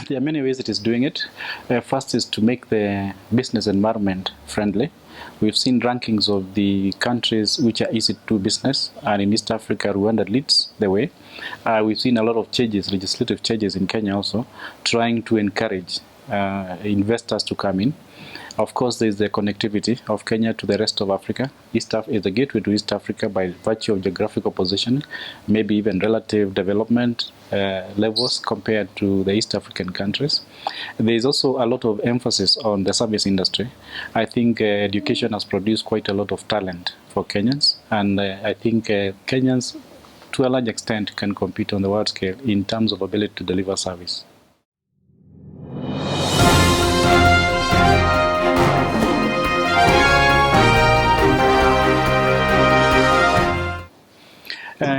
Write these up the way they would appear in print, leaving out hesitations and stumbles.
There are many ways it is doing it. First is to make the business environment friendly. We've seen rankings of the countries which are easy to do business, and in East Africa, Rwanda leads the way. We've seen a lot of changes, legislative changes in Kenya also, trying to encourage investors to come in. Of course, there is the connectivity of Kenya to the rest of Africa. East Africa is the gateway to East Africa by virtue of geographical positioning, maybe even relative development levels compared to the East African countries. There is also a lot of emphasis on the service industry. I think education has produced quite a lot of talent for Kenyans, and I think Kenyans, to a large extent, can compete on the world scale in terms of ability to deliver service.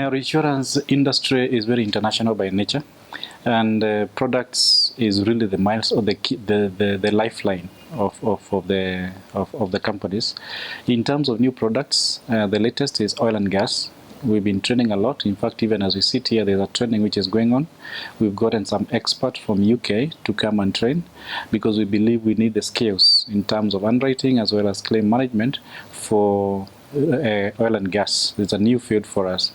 Reinsurance industry is very international by nature, and products is really the miles or the lifeline of the companies. In terms of new products, the latest is oil and gas. We've been training a lot. In fact, even as we sit here, there's a training which is going on. We've gotten some experts from UK to come and train because we believe we need the skills in terms of underwriting as well as claim management for oil and gas. It's a new field for us.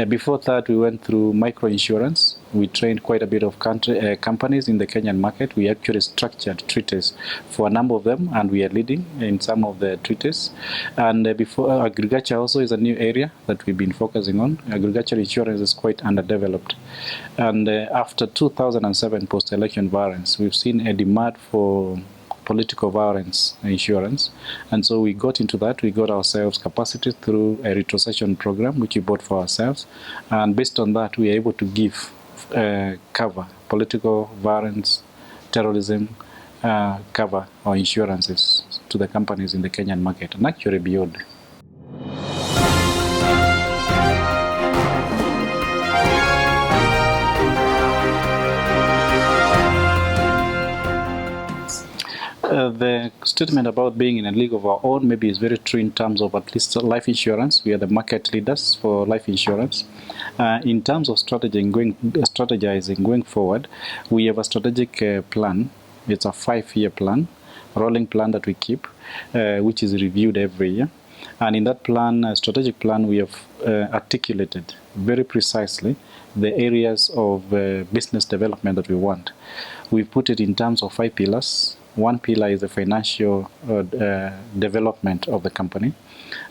Before that, we went through micro insurance. We trained quite a bit of companies in the Kenyan market. We actually structured treaties for a number of them, and we are leading in some of the treaties. And before, agriculture also is a new area that we've been focusing on. Agriculture insurance is quite underdeveloped. And after 2007 post-election violence, we've seen a demand for political violence insurance, and so we got into that. We got ourselves capacity through a retrocession program which we bought for ourselves, and based on that we are able to give cover, political violence, terrorism cover or insurances to the companies in the Kenyan market and actually beyond. The statement about being in a league of our own maybe is very true in terms of at least life insurance. We are the market leaders for life insurance. In terms of strategizing going forward, we have a strategic plan. It's a 5-year plan, rolling plan that we keep, which is reviewed every year. And in that plan, strategic plan, we have articulated very precisely the areas of business development that we want. We put it in terms of 5 pillars. One pillar is the financial development of the company.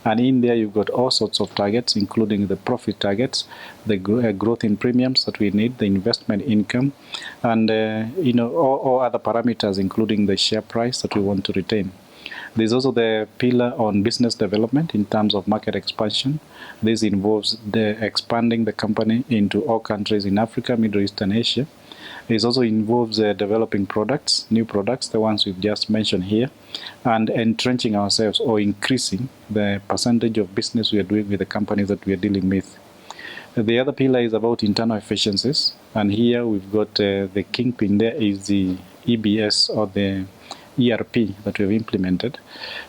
And in there, you've got all sorts of targets, including the profit targets, the growth in premiums that we need, the investment income, and all other parameters, including the share price that we want to retain. There's also the pillar on business development in terms of market expansion. This involves expanding the company into all countries in Africa, Middle East, and Asia. It also involves developing products, new products, the ones we've just mentioned here, and entrenching ourselves or increasing the percentage of business we are doing with the companies that we are dealing with. The other pillar is about internal efficiencies, and here we've got the kingpin there is the EBS or the ERP that we've implemented.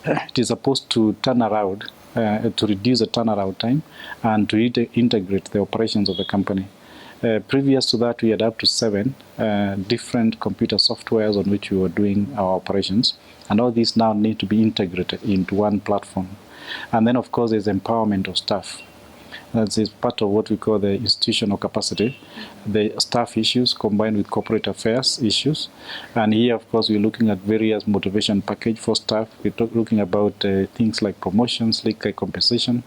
It is supposed to turn around, to reduce the turnaround time and to integrate the operations of the company. Previous to that, we had up to 7 different computer softwares on which we were doing our operations, and all these now need to be integrated into one platform. And then, of course, there's empowerment of staff. That is part of what we call the institutional capacity, the staff issues combined with corporate affairs issues. And here, of course, we're looking at various motivation package for staff. We're looking about things like promotions, like compensation.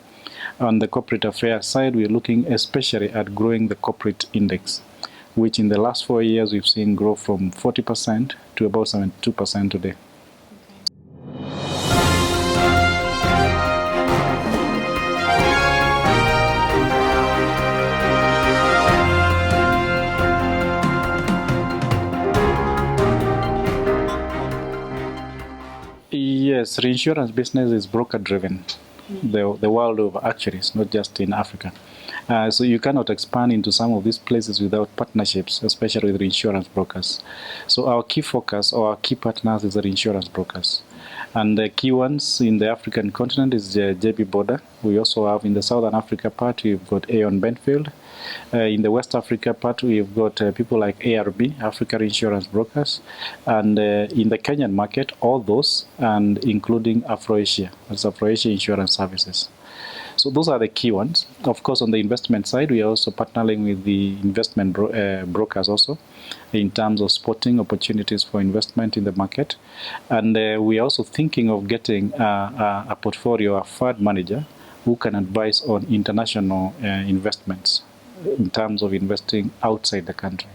On the corporate affairs side, we're looking especially at growing the corporate index, which in the last 4 years we've seen grow from 40% to about 72% today. Yes, reinsurance business is broker driven. The world over, actually, it's not just in Africa. So you cannot expand into some of these places without partnerships, especially with reinsurance brokers. So our key focus or our key partners is the reinsurance brokers. And the key ones in the African continent is JB Border. We also have in the Southern Africa part, we've got Aon Benfield. In the West Africa part, we've got people like ARB, Africa Insurance Brokers. And in the Kenyan market, all those, and including Afroasia, that's Afroasia Insurance Services. So those are the key ones. Of course, on the investment side, we are also partnering with the investment brokers also in terms of spotting opportunities for investment in the market. And we are also thinking of getting a portfolio, a fund manager who can advise on international investments in terms of investing outside the country.